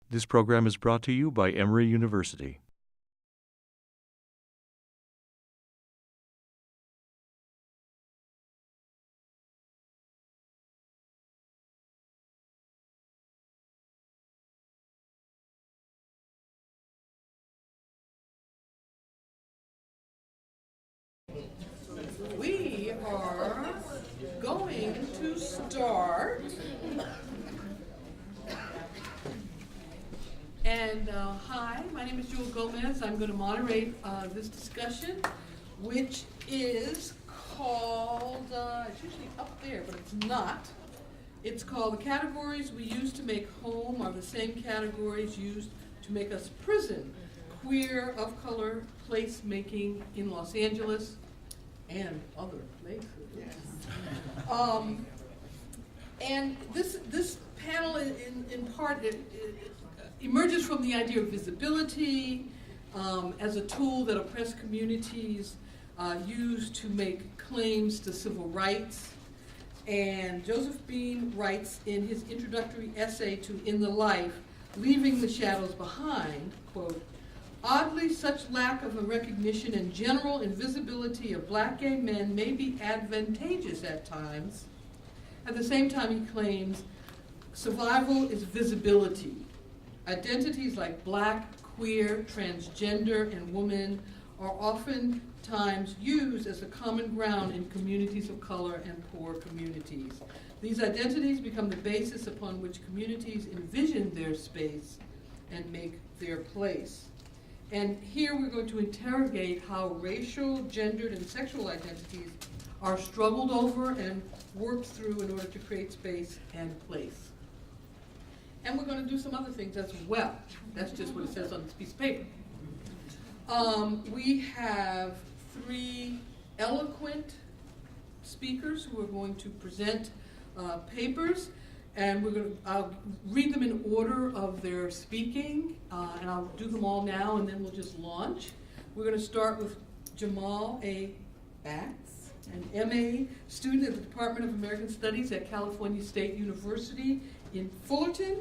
This program is brought to you by Emory University. We are going to start. And hi, my name is Jewelle Gomez. I'm going to moderate this discussion, which is called, it's usually up there, but it's not. It's called "The Categories We Use to Make Home Are the Same Categories Used to Make Us Prison. Queer of Color Placemaking in Los Angeles and Other Places." Yes. And this panel, in part, it emerges from the idea of visibility as a tool that oppressed communities use to make claims to civil rights. And Joseph Bean writes in his introductory essay to "In the Life, Leaving the Shadows Behind," quote, "Oddly, such lack of a recognition and general invisibility of black gay men may be advantageous at times. At the same time," he claims, "survival is visibility. Identities like black, queer, transgender, and woman are oftentimes used as a common ground in communities of color and poor communities. These identities become the basis upon which communities envision their space and make their place." And here we're going to interrogate how racial, gendered, and sexual identities are struggled over and worked through in order to create space and place. And we're going to do some other things as well. That's just what it says on this piece of paper. We have three eloquent speakers who are going to present papers, and I'll read them in order of their speaking, and I'll do them all now, and then we'll just launch. We're going to start with Jamal A. Batts, an MA student at the Department of American Studies at California State University in Fullerton.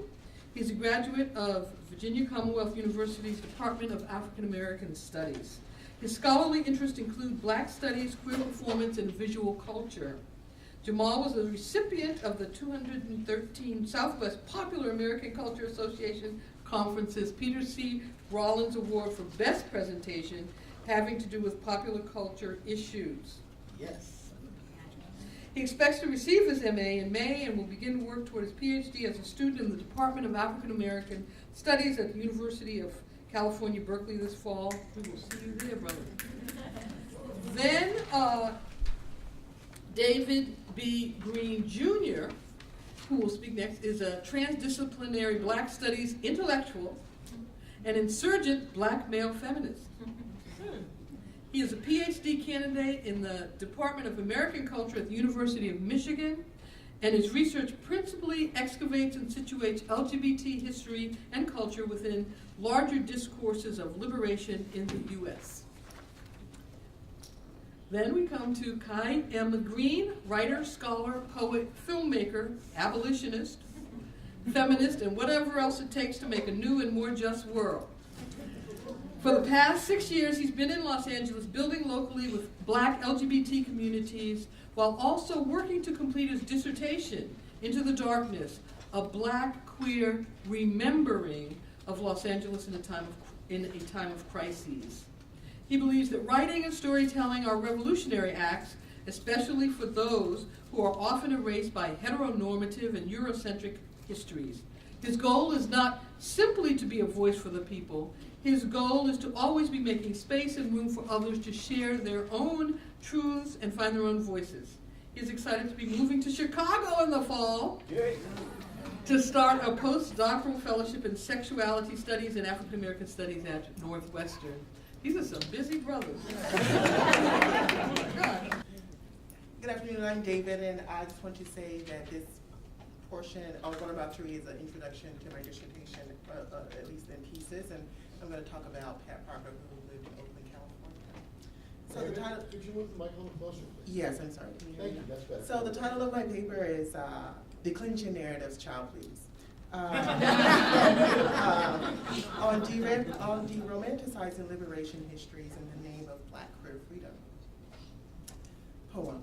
He's a graduate of Virginia Commonwealth University's Department of African American Studies. His scholarly interests include Black studies, queer performance, and visual culture. Jamal was a recipient of the 213 Southwest Popular American Culture Association Conference's Peter C. Rollins Award for Best Presentation having to do with popular culture issues. Yes. He expects to receive his MA in May and will begin work toward his PhD as a student in the Department of African American Studies at the University of California, Berkeley this fall. We will see you there, brother. Then David B. Green Jr., who will speak next, is a transdisciplinary Black studies intellectual and insurgent Black male feminist. He is a PhD candidate in the Department of American Culture at the University of Michigan, and his research principally excavates and situates LGBT history and culture within larger discourses of liberation in the U.S. Then we come to Kai M. Green, writer, scholar, poet, filmmaker, abolitionist, feminist, and whatever else it takes to make a new and more just world. For the past 6 years, he's been in Los Angeles building locally with Black LGBT communities while also working to complete his dissertation, Into the Darkness, a Black queer remembering of Los Angeles in a time of crises. He believes that writing and storytelling are revolutionary acts, especially for those who are often erased by heteronormative and Eurocentric histories. His goal is not simply to be a voice for the people. His goal is to always be making space and room for others to share their own truths and find their own voices. He's excited to be moving to Chicago in the fall to start a postdoctoral fellowship in sexuality studies and African American studies at Northwestern. These are some busy brothers. Good afternoon, I'm David, and I just want to say that this portion, what I'm about to read is an introduction to my dissertation, at least in pieces, and I'm going to talk about Pat Parker, who lived in Oakland, California. So the title. Could you move the microphone closer, please? Yes, I'm sorry. Thank you, that's better. So the title of my paper is Declension Narratives, Child Please. on deromanticizing liberation histories in the name of Black queer freedom. Poem.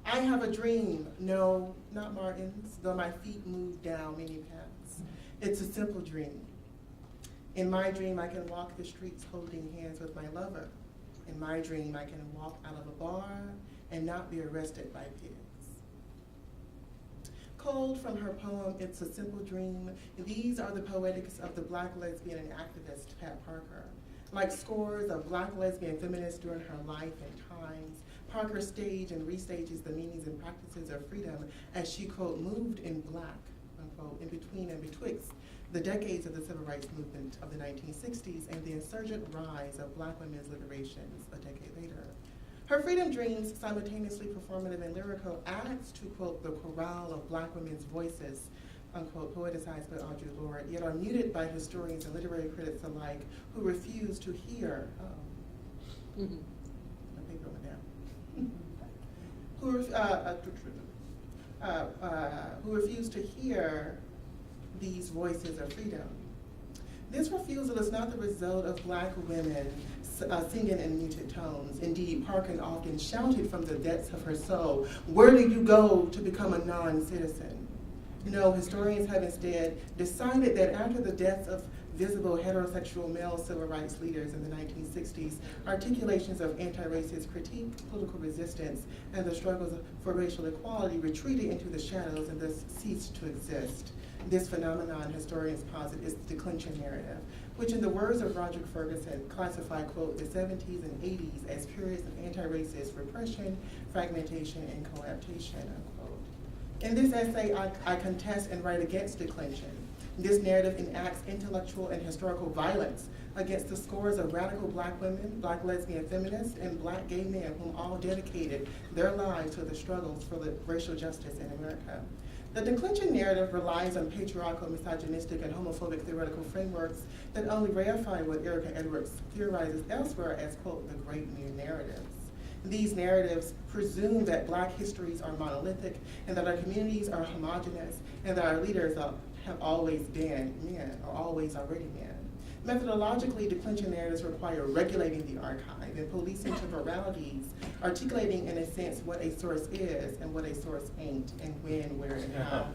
I have a dream, no, not Martin's, though my feet move down many paths. It's a simple dream. In my dream, I can walk the streets holding hands with my lover. In my dream, I can walk out of a bar and not be arrested by pigs. Cold from her poem, It's a Simple Dream, these are the poetics of the Black lesbian and activist Pat Parker. Like scores of Black lesbian feminists during her life and times, Parker staged and restages the meanings and practices of freedom as she, quote, moved in black, unquote, in between and betwixt the decades of the civil rights movement of the 1960s and the insurgent rise of Black women's liberations a decade later. Her freedom dreams, simultaneously performative and lyrical, adds to, quote, the chorale of Black women's voices, unquote, poeticized by Audre Lorde, yet are muted by historians and literary critics alike who refuse to hear, my paper went down, who refuse to hear these voices of freedom. This refusal is not the result of Black women singing in muted tones. Indeed, Parker often shouted from the depths of her soul, "Where do you go to become a non-citizen?" No, historians have instead decided that after the deaths of visible heterosexual male civil rights leaders in the 1960s, articulations of anti-racist critique, political resistance, and the struggles for racial equality retreated into the shadows and thus ceased to exist. This phenomenon, historians posit, is the declension narrative, which in the words of Roderick Ferguson, classify, quote, the 70s and 80s as periods of anti-racist repression, fragmentation, and coaptation, unquote. In this essay, I contest and write against declension. This narrative enacts intellectual and historical violence against the scores of radical Black women, Black lesbian feminists, and Black gay men whom all dedicated their lives to the struggles for racial justice in America. The declension narrative relies on patriarchal, misogynistic, and homophobic theoretical frameworks that only reify what Erica Edwards theorizes elsewhere as, quote, the great new narratives. These narratives presume that Black histories are monolithic and that our communities are homogenous and that our leaders have always been men or always already men. Methodologically, declension narratives require regulating the archive and policing temporalities, articulating in a sense what a source is and what a source ain't, and when, where, and how.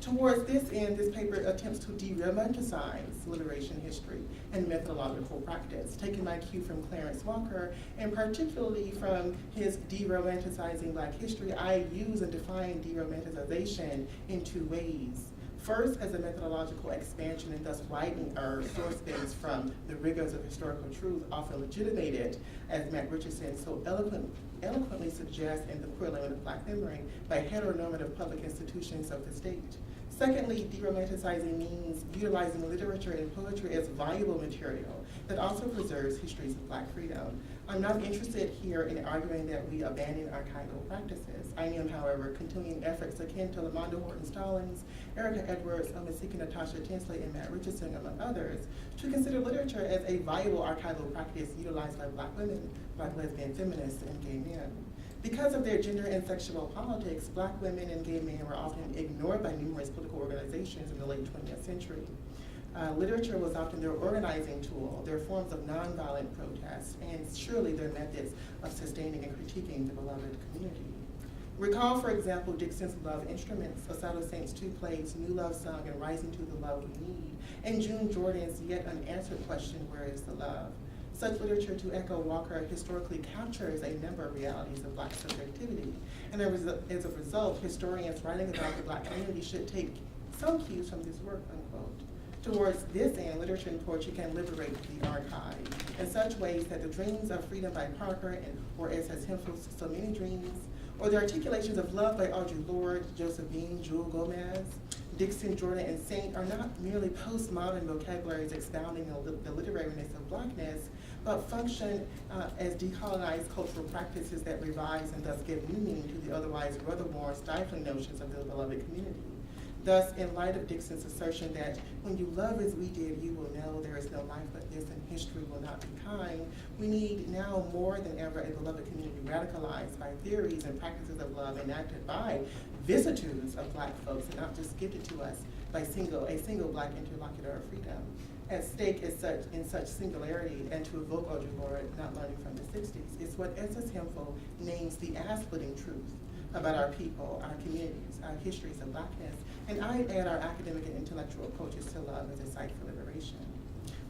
Towards this end, this paper attempts to de-romanticize liberation history and methodological practice, taking my cue from Clarence Walker, and particularly from his de-romanticizing Black history. I use and define de-romanticization in two ways. First, as a methodological expansion and thus widening our source base from the rigors of historical truth, often legitimated, as Matt Richardson so eloquently suggests in The Queer Limit of Black Memory, by heteronormative public institutions of the state. Secondly, de-romanticizing means utilizing literature and poetry as valuable material that also preserves histories of Black freedom. I'm not interested here in arguing that we abandon archival practices. I am, however, continuing efforts akin to Lamonda Horton Stallings, Erica Edwards, Omasika Natasha Tinsley, and Matt Richardson, among others, to consider literature as a valuable archival practice utilized by Black women, Black lesbian feminists, and gay men. Because of their gender and sexual politics, Black women and gay men were often ignored by numerous political organizations in the late 20th century. Literature was often their organizing tool, their forms of nonviolent protest, and surely their methods of sustaining and critiquing the beloved community. Recall, for example, Dixon's Love Instruments, Osado Saints' two plays, New Love Song and Rising to the Love We Need, and June Jordan's yet unanswered question, Where is the Love? Such literature, to echo Walker, historically captures a number of realities of Black subjectivity, and as a result, historians writing about the Black community should take some cues from this work, unquote. Towards this end, literature and poetry can liberate the archive in such ways that the dreams of freedom by Parker, or as has hymned so many dreams, or the articulations of love by Audre Lorde, Josephine, Jewelle Gomez, Dixon, Jordan, and Saint are not merely postmodern vocabularies expounding the literariness of Blackness, but function as decolonized cultural practices that revise and thus give new meaning to the otherwise rather more stifling notions of the beloved community. Thus, in light of Dixon's assertion that when you love as we did, you will know there is no life but this and history will not be kind, we need now more than ever a beloved community radicalized by theories and practices of love enacted by visitors of Black folks and not just gifted to us by a single Black interlocutor of freedom. At stake is in such singularity, and to evoke Audre not learning from the 60s, is what Essence Hemphill names the ass-splitting truth about our people, our communities, our histories of Blackness, and I add our academic and intellectual approaches to love as a site for liberation.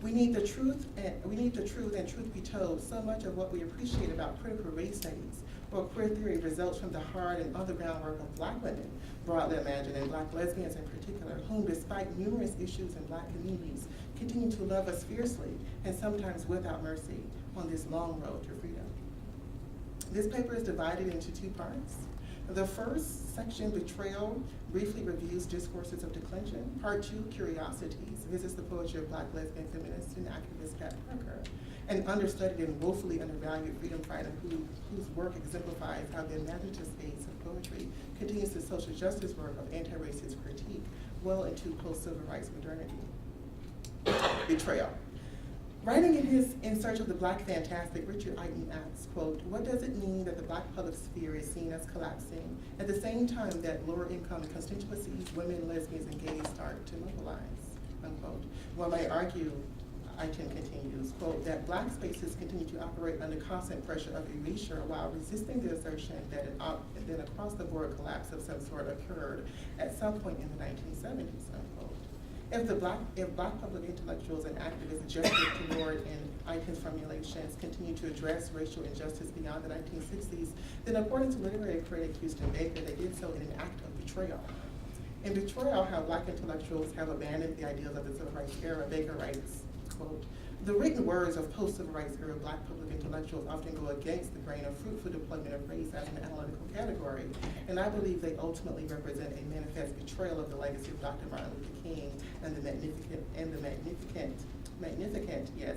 We need the truth, and truth be told, so much of what we appreciate about critical race studies or queer theory results from the hard and underground work of Black women, broadly imagined, and Black lesbians in particular, whom despite numerous issues in Black communities, continue to love us fiercely and sometimes without mercy on this long road to freedom. This paper is divided into two parts. The first section, Betrayal, briefly reviews discourses of declension. Part 2, Curiosities, visits the poetry of Black lesbian feminist and activist Pat Parker, an understudied and woefully undervalued freedom fighter whose work exemplifies how the imaginative space of poetry continues the social justice work of anti-racist critique well into post-civil rights modernity. Betrayal. Writing in Search of the Black Fantastic, Richard Eiton asks, quote, what does it mean that the Black public sphere is seen as collapsing at the same time that lower income constituencies, women, lesbians, and gays start to mobilize, unquote. One may argue, Eiton continues, quote, that Black spaces continue to operate under constant pressure of erasure while resisting the assertion that an across-the-board collapse of some sort occurred at some point in the 1970s, unquote. If Black public intellectuals and activists adjusted toward, in Eiton's formulations, continue to address racial injustice beyond the 1960s, then according to literary critic Houston Baker, they did so in an act of betrayal. In Betrayal, How Black Intellectuals Have Abandoned the Ideals of the Civil Rights Era, Baker writes, quote, the written words of post-civil rights era Black public intellectuals often go against the grain of fruitful deployment of race as an analytical category, and I believe they ultimately represent a manifest betrayal of the legacy of Dr. Martin Luther King and the magnificent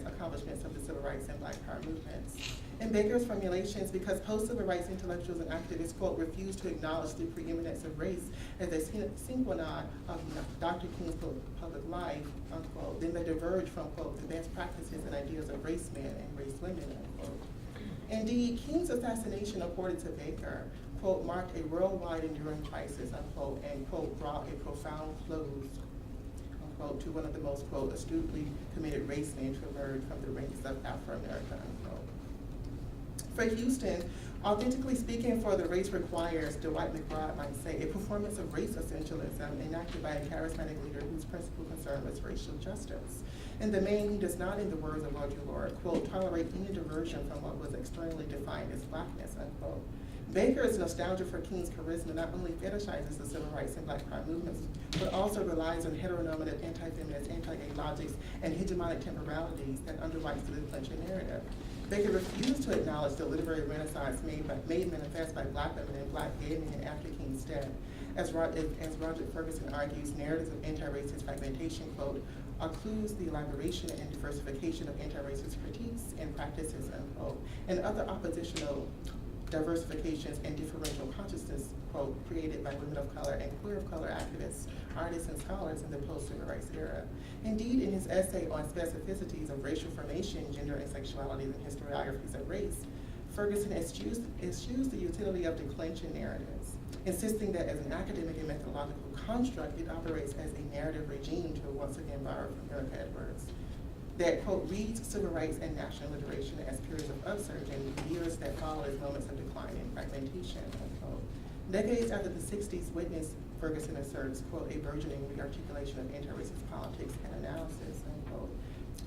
accomplishments of the civil rights and Black power movements. In Baker's formulations, because post-civil rights intellectuals and activists, quote, refuse to acknowledge the preeminence of race as a sine qua non of Dr. King's public life, unquote, then they diverge from, quote, the best practices and ideas of race men and race women, unquote. Indeed, King's assassination, according to Baker, quote, marked a worldwide enduring crisis, unquote, and, quote, brought a profound close, unquote, to one of the most, quote, astutely committed race men to emerge from the ranks of Afro-America, unquote. For Houston, authentically speaking for the race requires, Dwight McBride might say, a performance of race essentialism enacted by a charismatic leader whose principal concern was racial justice. In the main, he does not, in the words of Audre, quote, tolerate any diversion from what was externally defined as Blackness, unquote. Baker's nostalgia for King's charisma not only fetishizes the civil rights and Black power movements, but also relies on heteronormative, anti-feminist, anti-gay logics, and hegemonic temporalities that underwrites the declension narrative. Baker refused to acknowledge the literary renaissance made manifest by Black women and Black gay men after King's death. As Roger Ferguson argues, narratives of anti-racist fragmentation, quote, occludes the elaboration and diversification of anti-racist critiques and practices, unquote, and other oppositional diversifications and differential consciousness, quote, created by women of color and queer of color activists, artists, and scholars in the post-civil rights era. Indeed, in his essay on specificities of racial formation, gender, and sexuality, and historiographies of race, Ferguson eschews the utility of declension narratives, insisting that as an academic and methodological construct, it operates as a narrative regime, to once again borrow from Erica Edwards, that, quote, reads civil rights and national liberation as periods of upsurge and years that follow as moments of decline and fragmentation, unquote. Decades after the 60s witnessed, Ferguson asserts, quote, a burgeoning rearticulation of anti-racist politics and analysis, unquote.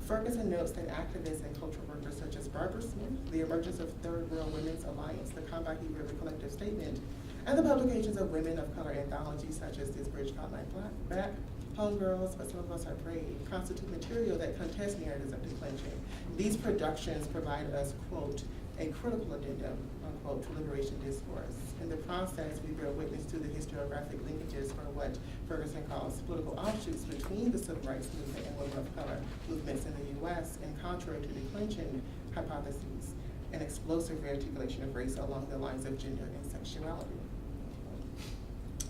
Ferguson notes that activists and cultural workers such as Barbara Smith, the emergence of Third World Women's Alliance, the Combat River Collective Statement, and the publications of women of color anthologies such as This Bridge Called My Back, Homegirls, But Some of Us Are Brave, constitute material that contests narratives of declension. These productions provide us, quote, a critical addendum, unquote, to liberation discourse. In the process, we bear witness to the historiographic linkages for what Ferguson calls political offshoots between the civil rights movement and women of color movements in the U.S., and contrary to declension hypotheses, an explosive rearticulation of race along the lines of gender and sexuality.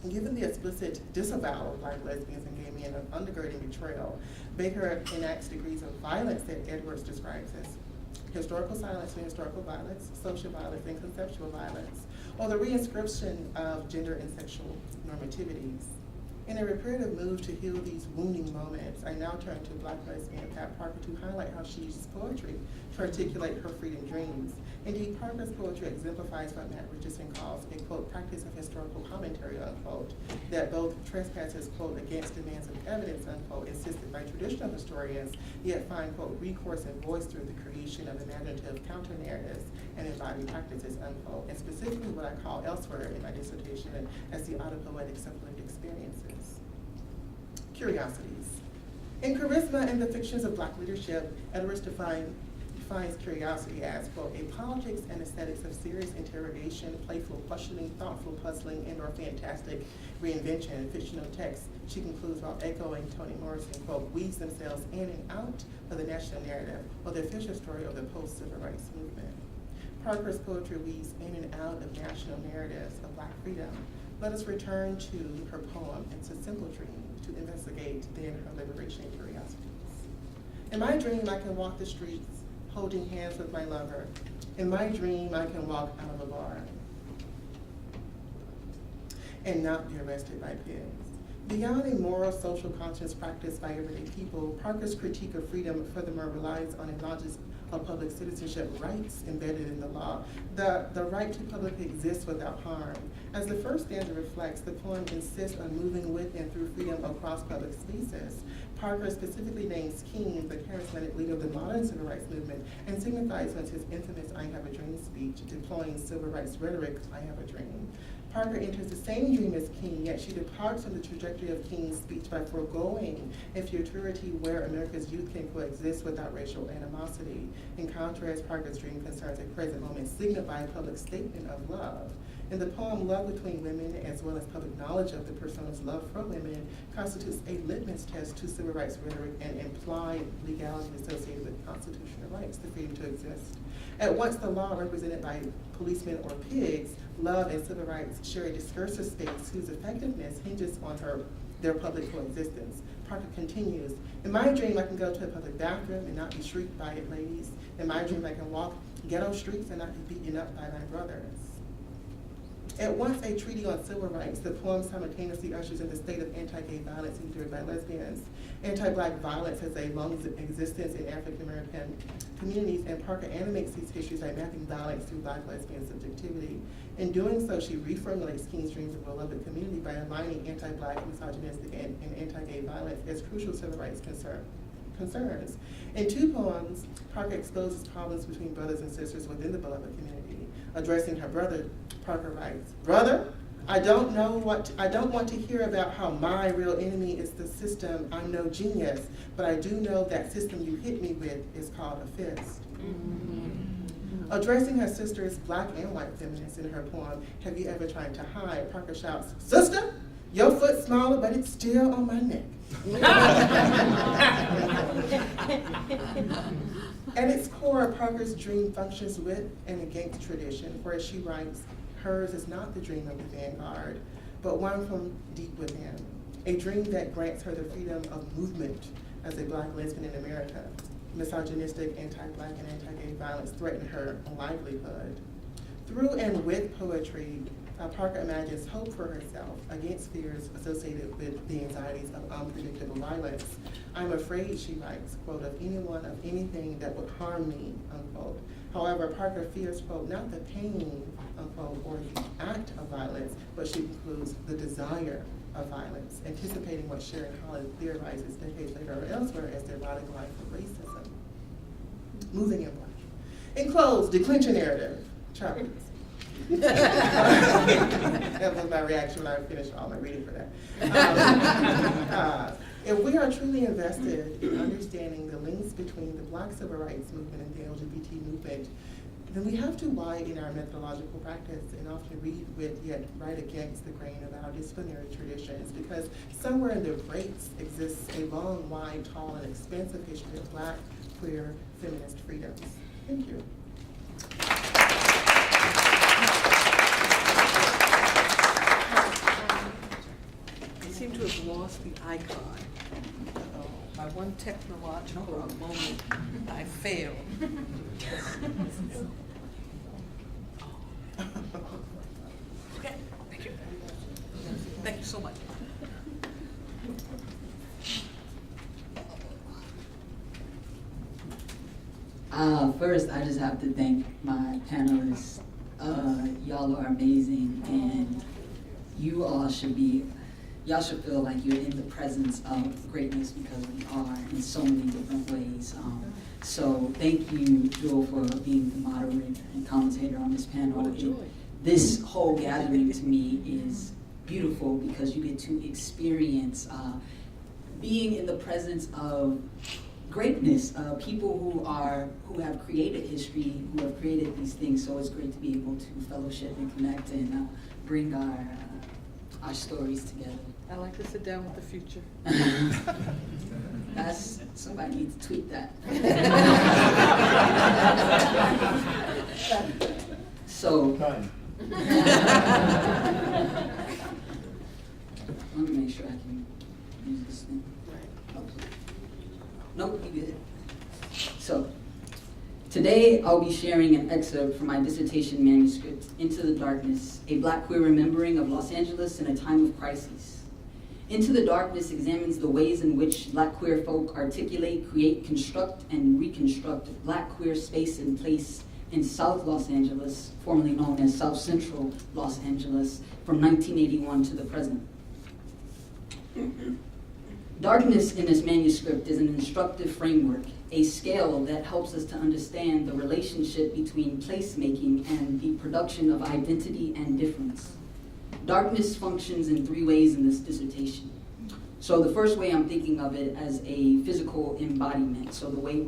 Given the explicit disavowal of Black lesbians and gay men of undergirding betrayal, Baker enacts degrees of violence that Edwards describes as historical silence and historical violence, social violence and conceptual violence, or the reinscription of gender and sexual normativities. In a repetitive move to heal these wounding moments, I now turn to Black lesbian Pat Parker to highlight how she uses poetry to articulate her freedom dreams. Indeed, Parker's poetry exemplifies what Matt Richardson calls a, quote, practice of historical commentary, unquote, that both trespasses, quote, against demands of evidence, unquote, insisted by traditional historians, yet find, quote, recourse and voice through the creation of imaginative counter-narratives and embodied practices, unquote, and specifically what I call elsewhere in my dissertation as the autopoetics of lived experiences. Curiosities. In Charisma and the Fictions of Black Leadership, Edwards defines curiosity as, quote, a politics and aesthetics of serious interrogation, playful questioning, thoughtful puzzling, and/or fantastic reinvention in fictional texts. She concludes while echoing Toni Morrison, quote, weaves themselves in and out of the national narrative or the official story of the post-civil rights movement. Parker's poetry weaves in and out of national narratives of Black freedom. Let us return to her poem, It's a Simple Dream, to investigate then her liberation curiosities. In my dream, I can walk the streets holding hands with my lover. In my dream, I can walk out of a bar and not be arrested by pigs. Beyond a moral social conscience practiced by everyday people, Parker's critique of freedom furthermore relies on a logic of public citizenship rights embedded in the law. The right to publicly exist without harm. As the first stanza reflects, the poem insists on moving with and through freedom across public spaces. Parker specifically names King, the charismatic leader of the modern civil rights movement, and signifies with his infamous I Have a Dream speech, deploying civil rights rhetoric, I have a dream. Parker enters the same dream as King, yet she departs from the trajectory of King's speech by foregoing a futurity where America's youth can coexist without racial animosity. In contrast, Parker's dream concerns a present moment signaled by a public statement of love. In the poem, love between women, as well as public knowledge of the person's love for women, constitutes a litmus test to civil rights rhetoric and implied legality associated with constitutional rights, the freedom to exist. At once the law represented by policemen or pigs, love and civil rights share a discursive space whose effectiveness hinges on their public coexistence. Parker continues, in my dream I can go to a public bathroom and not be shrieked by it, ladies. In my dream I can walk ghetto streets and not be beaten up by my brothers. At once a treaty on civil rights, the poem simultaneously ushers in the state of anti-gay violence endured by lesbians. Anti-Black violence has a long existence in African American communities, and Parker animates these histories by mapping violence through Black lesbian subjectivity. In doing so, she reformulates King's dreams of a beloved community by aligning anti-Black, misogynistic, and anti-gay violence as crucial civil rights concerns. In two poems, Parker exposes problems between brothers and sisters within the beloved community. Addressing her brother, Parker writes, brother, I don't want to hear about how my real enemy is the system. I'm no genius, but I do know that system you hit me with is called a fist. Mm-hmm. Addressing her sisters, Black and white feminists, in her poem, Have You Ever Tried to Hide? Parker shouts, sister, your foot's smaller, but it's still on my neck. At its core, Parker's dream functions with and against tradition, where she writes, hers is not the dream of the vanguard, but one from deep within, a dream that grants her the freedom of movement as a Black lesbian in America. Misogynistic, anti-Black, and anti-gay violence threaten her livelihood. Through and with poetry, Parker imagines hope for herself against fears associated with the anxieties of unpredictable violence. I'm afraid, she writes, quote, of anyone, of anything that would harm me, unquote. However, Parker fears, quote, not the pain, unquote, or the act of violence, but she concludes the desire of violence, anticipating what Sharon Holland theorizes decades later or elsewhere as the erotic life of racism. Moving in Black. In close, declension narrative. Charles. That was my reaction when I finished all my reading for that. If we are truly invested in understanding the links between the Black civil rights movement and the LGBT movement, then we have to widen our methodological practice and often read with yet write against the grain of our disciplinary traditions, because somewhere in the breaks exists a long, wide, tall, and expansive history of Black, queer, feminist freedoms. Thank you. I seem to have lost the icon. By one technological moment, I failed. Okay, thank you. Thank you so much. First, I just have to thank my panelists. Y'all are amazing, and y'all should feel like you're in the presence of greatness because we are in so many different ways. So thank you, Jewelle, for being the moderator and commentator on this panel. This whole gathering to me is beautiful because you get to experience being in the presence of greatness, people who have created history, who have created these things. So it's great to be able to fellowship and connect and bring our stories together. I like to sit down with the future. Somebody needs to tweet that. So let me make sure I can use this thing. Nope, you good. So, today I'll be sharing an excerpt from my dissertation manuscript, Into the Darkness, a Black queer remembering of Los Angeles in a time of crises. Into the Darkness examines the ways in which Black queer folk articulate, create, construct, and reconstruct Black queer space and place in South Los Angeles, formerly known as South Central Los Angeles, from 1981 to the present. Darkness in this manuscript is an instructive framework, a scale that helps us to understand the relationship between placemaking and the production of identity and difference. Darkness functions in three ways in this dissertation. So the first way I'm thinking of it as a physical embodiment. So the way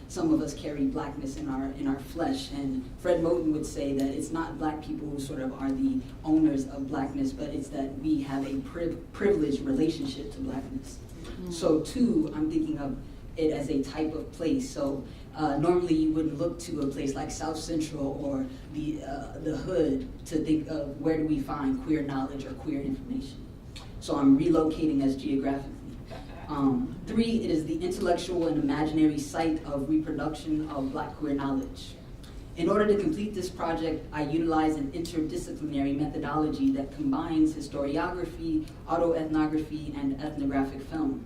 some of us carry Blackness in our flesh. And Fred Moten would say that it's not Black people who sort of are the owners of Blackness, but it's that we have a privileged relationship to Blackness. Mm-hmm. So two, I'm thinking of it as a type of place. So normally you wouldn't look to a place like South Central or the hood to think of where do we find queer knowledge or queer information. So I'm relocating us geographically. Three, it is the intellectual and imaginary site of reproduction of Black queer knowledge. In order to complete this project, I utilize an interdisciplinary methodology that combines historiography, autoethnography, and ethnographic film.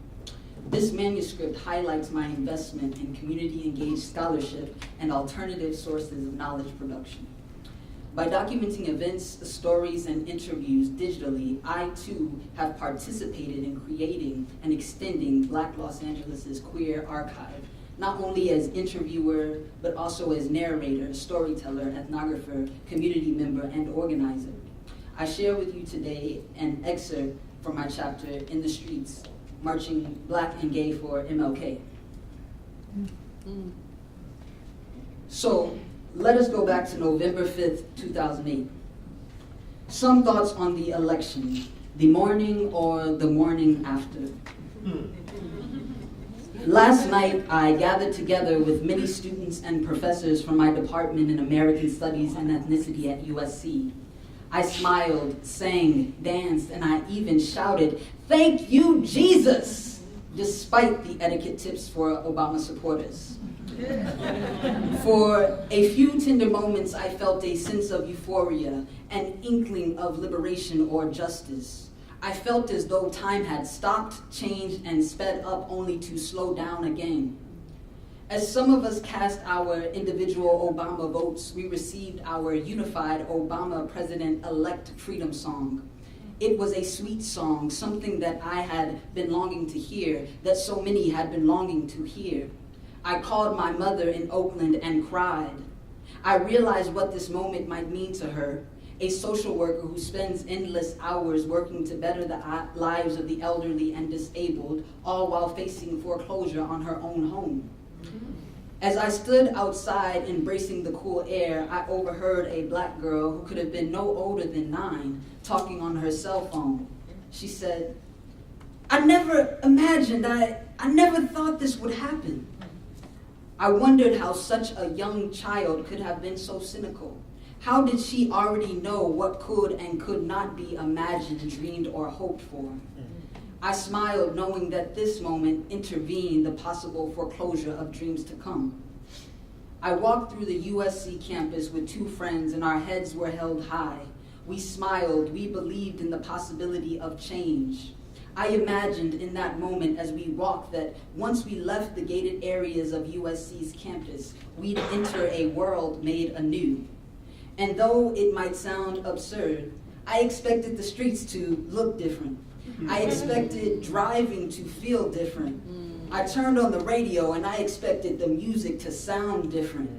This manuscript highlights my investment in community-engaged scholarship and alternative sources of knowledge production. By documenting events, stories, and interviews digitally, I too have participated in creating and extending Black Los Angeles' queer archive, not only as interviewer, but also as narrator, storyteller, ethnographer, community member, and organizer. I share with you today an excerpt from my chapter, In the Streets, Marching Black and Gay for MLK. Mm-hmm. So, let us go back to November 5th, 2008. Some thoughts on the election, the morning or the morning after. Last night, I gathered together with many students and professors from my department in American Studies and Ethnicity at USC. I smiled, sang, danced, and I even shouted, "Thank you, Jesus!" despite the etiquette tips for Obama supporters. For a few tender moments, I felt a sense of euphoria, an inkling of liberation or justice. I felt as though time had stopped, changed, and sped up only to slow down again. As some of us cast our individual Obama votes, we received our unified Obama President-elect freedom song. It was a sweet song, something that I had been longing to hear, that so many had been longing to hear. I called my mother in Oakland and cried. I realized what this moment might mean to her, a social worker who spends endless hours working to better the lives of the elderly and disabled, all while facing foreclosure on her own home. As I stood outside embracing the cool air, I overheard a Black girl who could have been no older than 9 talking on her cell phone. She said, I never imagined, I never thought this would happen. I wondered how such a young child could have been so cynical. How did she already know what could and could not be imagined, dreamed, or hoped for? I smiled, knowing that this moment intervened the possible foreclosure of dreams to come. I walked through the USC campus with 2 friends, and our heads were held high. We smiled, we believed in the possibility of change. I imagined in that moment as we walked that once we left the gated areas of USC's campus, we'd enter a world made anew. And though it might sound absurd, I expected the streets to look different. I expected driving to feel different. I turned on the radio and I expected the music to sound different.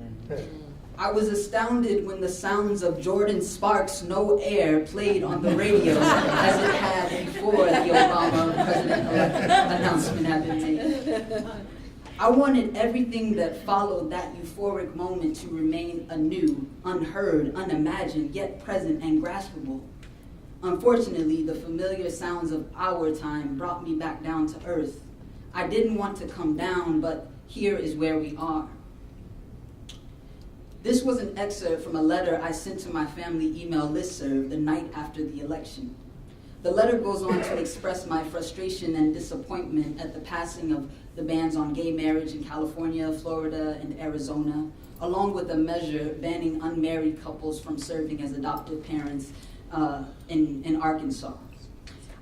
I was astounded when the sounds of Jordan Sparks' No Air played on the radio as it had before the Obama president-elect announcement had been made. I wanted everything that followed that euphoric moment to remain anew, unheard, unimagined, yet present and graspable. Unfortunately, the familiar sounds of our time brought me back down to earth. I didn't want to come down, but here is where we are. This was an excerpt from a letter I sent to my family email listserv the night after the election. The letter goes on to express my frustration and disappointment at the passing of the bans on gay marriage in California, Florida, and Arizona, along with a measure banning unmarried couples from serving as adoptive parents in Arkansas.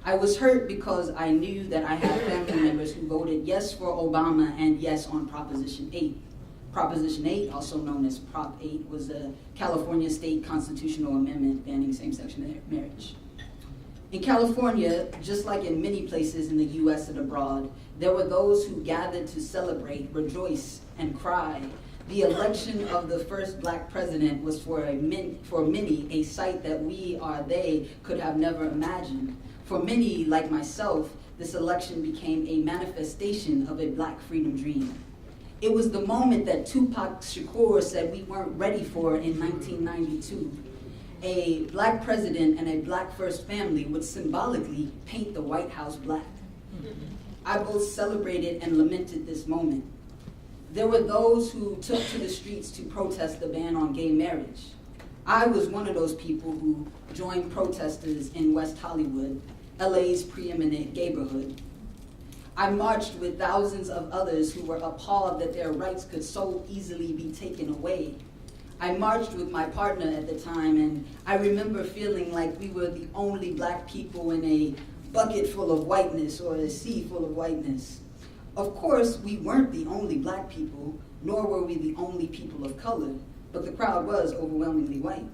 I was hurt because I knew that I had family members who voted yes for Obama and yes on Proposition 8. Proposition 8, also known as Prop 8, was a California state constitutional amendment banning same-sex marriage. In California, just like in many places in the US and abroad, there were those who gathered to celebrate, rejoice, and cry. The election of the first black president was for many a sight that we or they could have never imagined. For many, like myself, this election became a manifestation of a black freedom dream. It was the moment that Tupac Shakur said we weren't ready for in 1992. A black president and a black first family would symbolically paint the White House black. I both celebrated and lamented this moment. There were those who took to the streets to protest the ban on gay marriage. I was one of those people who joined protesters in West Hollywood, LA's preeminent gayborhood. I marched with thousands of others who were appalled that their rights could so easily be taken away. I marched with my partner at the time, and I remember feeling like we were the only black people in a bucket full of whiteness or a sea full of whiteness. Of course, we weren't the only black people, nor were we the only people of color, but the crowd was overwhelmingly white.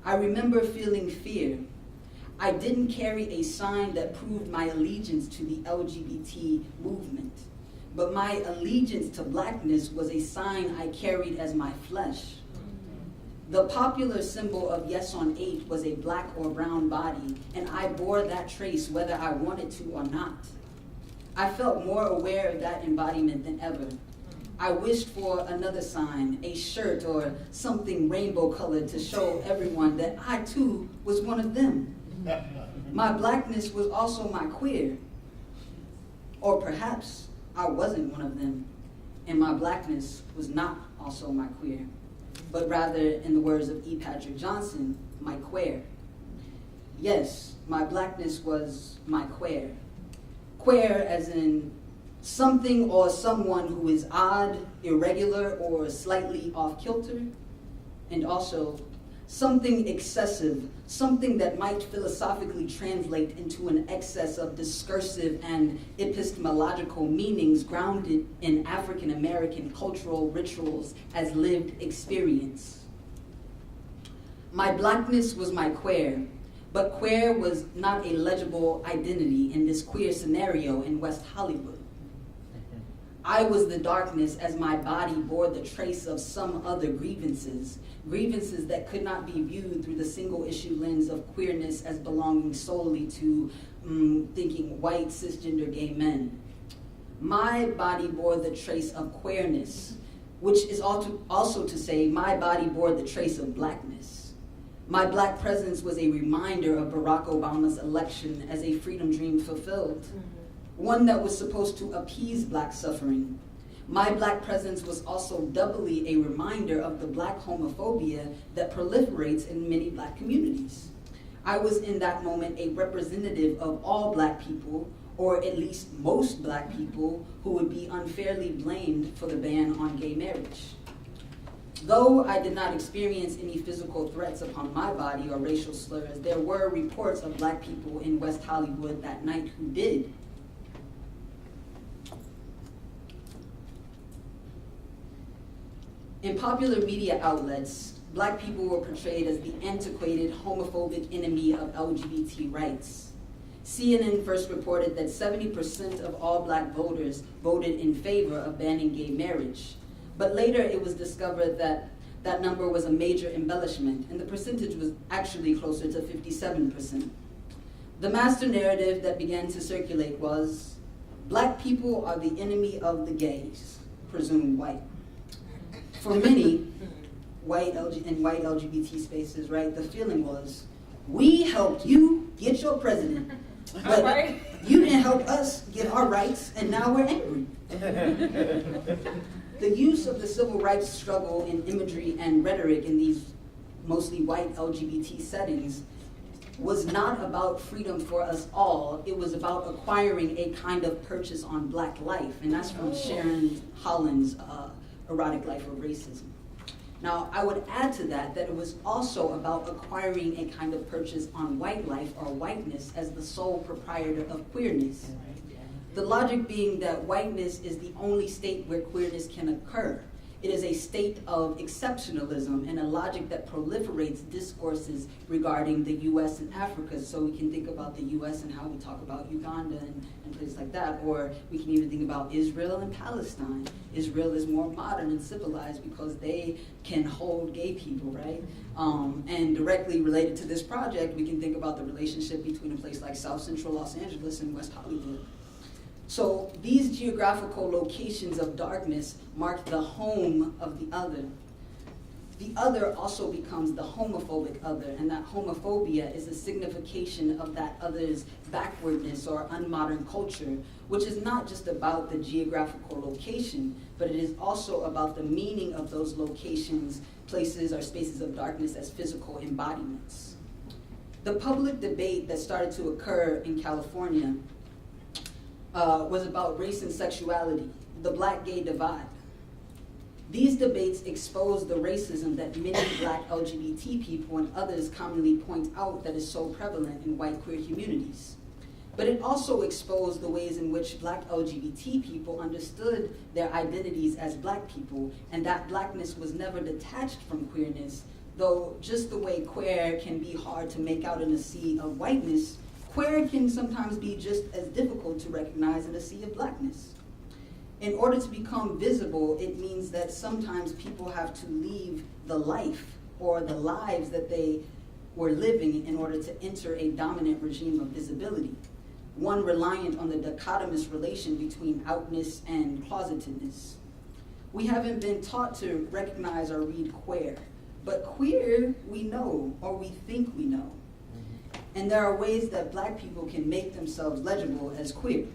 I remember feeling fear. I didn't carry a sign that proved my allegiance to the LGBT movement, but my allegiance to blackness was a sign I carried as my flesh. The popular symbol of Yes on 8 was a black or brown body, and I bore that trace whether I wanted to or not. I felt more aware of that embodiment than ever. I wished for another sign, a shirt or something rainbow colored to show everyone that I too was one of them. My blackness was also my queer. Or perhaps I wasn't one of them, and my blackness was not also my queer, but rather, in the words of E. Patrick Johnson, my queer. Yes, my blackness was my queer. Queer as in something or someone who is odd, irregular, or slightly off-kilter, and also something excessive, something that might philosophically translate into an excess of discursive and epistemological meanings grounded in African American cultural rituals as lived experience. My blackness was my queer, but queer was not a legible identity in this queer scenario in West Hollywood. I was the darkness as my body bore the trace of some other grievances that could not be viewed through the single issue lens of queerness as belonging solely to thinking white cisgender gay men. My body bore the trace of queerness, which is also to say my body bore the trace of blackness. My black presence was a reminder of Barack Obama's election as a freedom dream fulfilled. One that was supposed to appease black suffering. My black presence was also doubly a reminder of the black homophobia that proliferates in many black communities. I was in that moment a representative of all black people, or at least most black people, who would be unfairly blamed for the ban on gay marriage. Though I did not experience any physical threats upon my body or racial slurs, there were reports of black people in West Hollywood that night who did. In popular media outlets, black people were portrayed as the antiquated, homophobic enemy of LGBT rights. CNN first reported that 70% of all black voters voted in favor of banning gay marriage. But later it was discovered that that number was a major embellishment, and the percentage was actually closer to 57%. The master narrative that began to circulate was, black people are the enemy of the gays, presumed white. For many, white LGBT spaces, right, the feeling was, we helped you get your president, but Right. you didn't help us get our rights, and now we're angry. The use of the civil rights struggle in imagery and rhetoric in these mostly white LGBT settings was not about freedom for us all. It was about acquiring a kind of purchase on black life, and that's from Sharon Holland's Erotic Life of Racism. Now, I would add to that that it was also about acquiring a kind of purchase on white life or whiteness as the sole proprietor of queerness. The logic being that whiteness is the only state where queerness can occur. It is a state of exceptionalism and a logic that proliferates discourses regarding the US and Africa. So we can think about the US and how we talk about Uganda and places like that. Or we can even think about Israel and Palestine. Israel is more modern and civilized because they can hold gay people, right? And directly related to this project, we can think about the relationship between a place like South Central Los Angeles and West Hollywood. So these geographical locations of darkness mark the home of the other. The other also becomes the homophobic other, and that homophobia is a signification of that other's backwardness or unmodern culture, which is not just about the geographical location, but it is also about the meaning of those locations, places, or spaces of darkness as physical embodiments. The public debate that started to occur in California was about race and sexuality, the black-gay divide. These debates expose the racism that many black LGBT people and others commonly point out that is so prevalent in white queer communities. But it also exposed the ways in which black LGBT people understood their identities as black people, and that blackness was never detached from queerness, though just the way queer can be hard to make out in a sea of whiteness, queer can sometimes be just as difficult to recognize in a sea of blackness. In order to become visible, it means that sometimes people have to leave the life or the lives that they were living in order to enter a dominant regime of visibility, one reliant on the dichotomous relation between outness and closetedness. We haven't been taught to recognize or read queer, but queer we know, or we think we know. And there are ways that black people can make themselves legible as queer.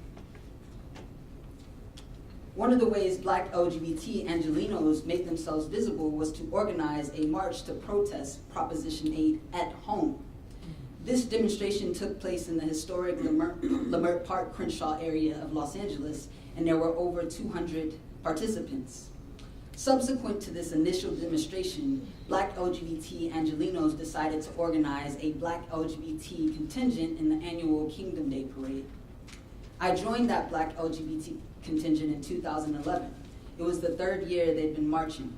One of the ways black LGBT Angelenos make themselves visible was to organize a march to protest Proposition 8 at home. This demonstration took place in the historic Leimert Park, Crenshaw area of Los Angeles, and there were over 200 participants. Subsequent to this initial demonstration, black LGBT Angelenos decided to organize a black LGBT contingent in the annual Kingdom Day parade. I joined that black LGBT contingent in 2011. It was the third year they'd been marching.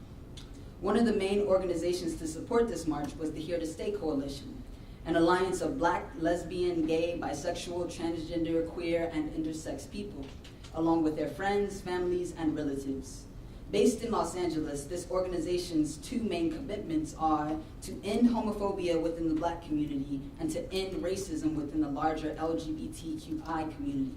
One of the main organizations to support this march was the Here to Stay Coalition, an alliance of black, lesbian, gay, bisexual, transgender, queer, and intersex people, along with their friends, families, and relatives. Based in Los Angeles, this organization's two main commitments are to end homophobia within the black community and to end racism within the larger LGBTQI community.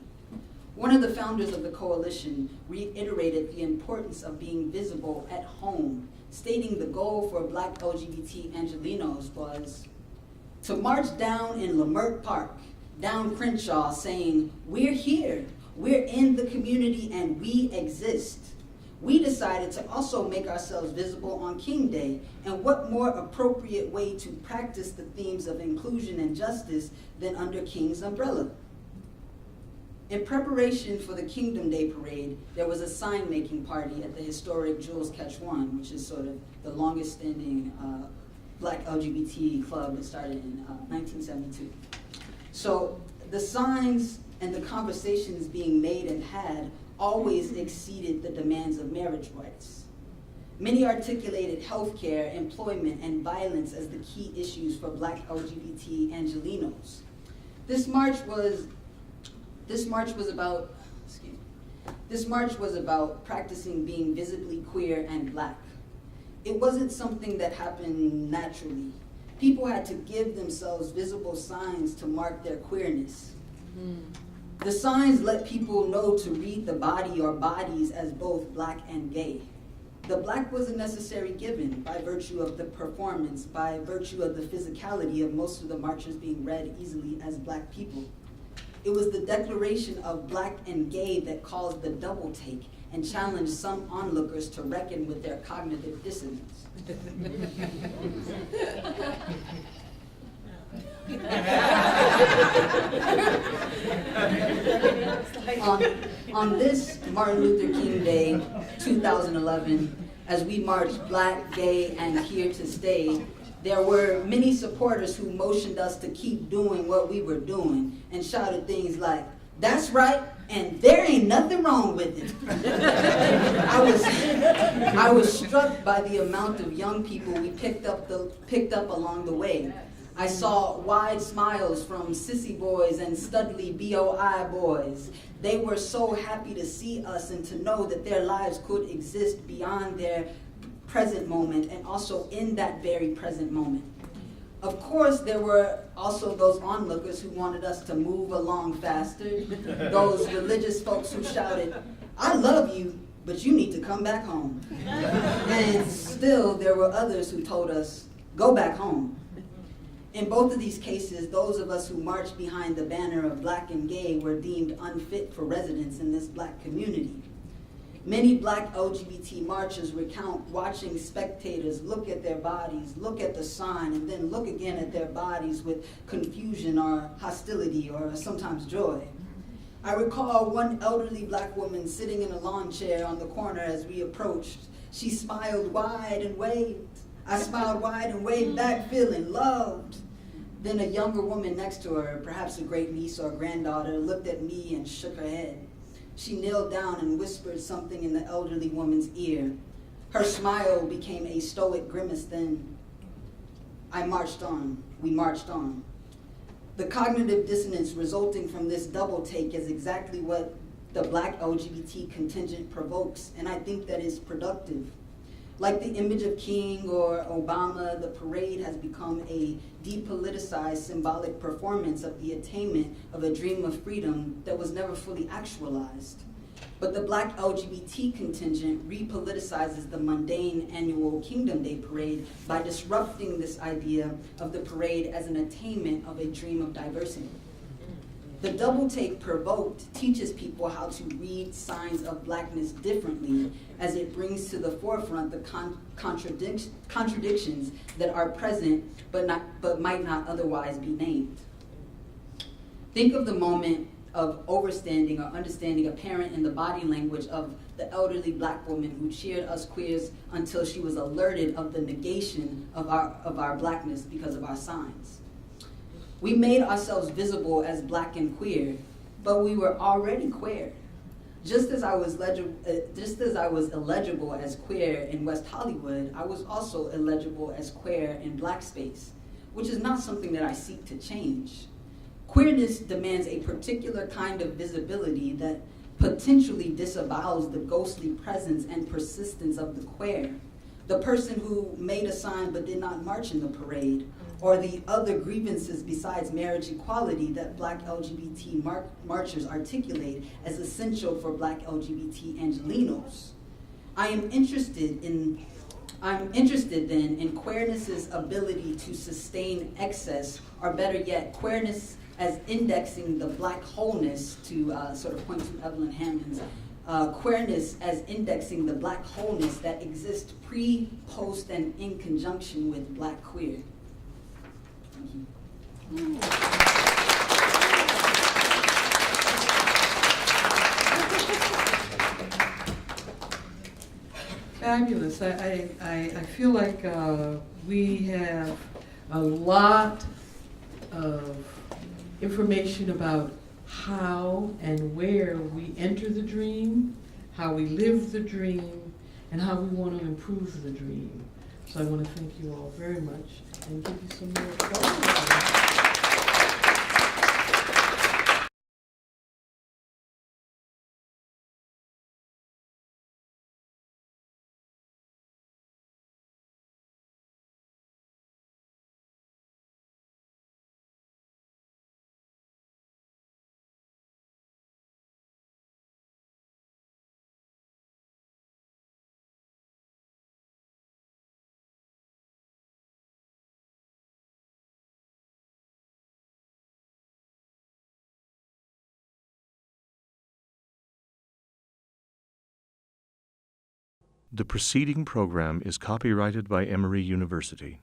One of the founders of the coalition reiterated the importance of being visible at home, stating the goal for black LGBT Angelenos was to march down in Leimert Park, down Crenshaw, saying, "We're here, we're in the community, and we exist." We decided to also make ourselves visible on King Day, and what more appropriate way to practice the themes of inclusion and justice than under King's umbrella? In preparation for the Kingdom Day Parade, there was a sign-making party at the historic Jewelle's Catch One, which is sort of the longest-standing Black LGBT club that started in 1972. So the signs and the conversations being made and had always exceeded the demands of marriage rights. Many articulated healthcare, employment, and violence as the key issues for Black LGBT Angelenos. This march was about practicing being visibly queer and Black. It wasn't something that happened naturally. People had to give themselves visible signs to mark their queerness. The signs let people know to read the body or bodies as both Black and gay. The Black was a necessary given by virtue of the performance, by virtue of the physicality of most of the marchers being read easily as Black people. It was the declaration of Black and gay that caused the double take and challenged some onlookers to reckon with their cognitive dissonance. On this Martin Luther King Day, 2011, as we marched Black, gay, and here to stay, there were many supporters who motioned us to keep doing what we were doing and shouted things like, "That's right, and there ain't nothing wrong with it." I was struck by the amount of young people we picked up along the way. I saw wide smiles from sissy boys and studly BOI boys. They were so happy to see us and to know that their lives could exist beyond their present moment and also in that very present moment. Of course, there were also those onlookers who wanted us to move along faster, those religious folks who shouted, "I love you, but you need to come back home." And still, there were others who told us, "Go back home." In both of these cases, those of us who marched behind the banner of Black and gay were deemed unfit for residence in this Black community. Many Black LGBT marchers recount watching spectators look at their bodies, look at the sign, and then look again at their bodies with confusion or hostility or sometimes joy. I recall one elderly Black woman sitting in a lawn chair on the corner as we approached. She smiled wide and waved. I smiled wide and waved back, feeling loved. Then a younger woman next to her, perhaps a great niece or granddaughter, looked at me and shook her head. She knelt down and whispered something in the elderly woman's ear. Her smile became a stoic grimace then. I marched on. We marched on. The cognitive dissonance resulting from this double take is exactly what the Black LGBT contingent provokes, and I think that is productive. Like the image of King or Obama, the parade has become a depoliticized symbolic performance of the attainment of a dream of freedom that was never fully actualized. But the Black LGBT contingent repoliticizes the mundane annual Kingdom Day parade by disrupting this idea of the parade as an attainment of a dream of diversity. The double take provoked teaches people how to read signs of Blackness differently as it brings to the forefront the contradictions that are present but might not otherwise be named. Think of the moment of overstanding or understanding apparent in the body language of the elderly Black woman who cheered us queers until she was alerted of the negation of our Blackness because of our signs. We made ourselves visible as Black and queer, but we were already queer. Just as I was illegible as queer in West Hollywood, I was also illegible as queer in Black space, which is not something that I seek to change. Queerness demands a particular kind of visibility that potentially disavows the ghostly presence and persistence of the queer, the person who made a sign but did not march in the parade, or the other grievances besides marriage equality that Black LGBT marchers articulate as essential for Black LGBT Angelenos. I'm interested then in queerness's ability to sustain excess, or better yet, queerness as indexing the Black wholeness, to sort of point to Evelyn Hammond's, queerness as indexing the Black wholeness that exists pre, post, and in conjunction with Black queer. Thank you. Fabulous. I feel like we have a lot of information about how and where we enter the dream, how we live the dream, and how we want to improve the dream. So I want to thank you all very much and give you some more applause. The preceding program is copyrighted by Emory University.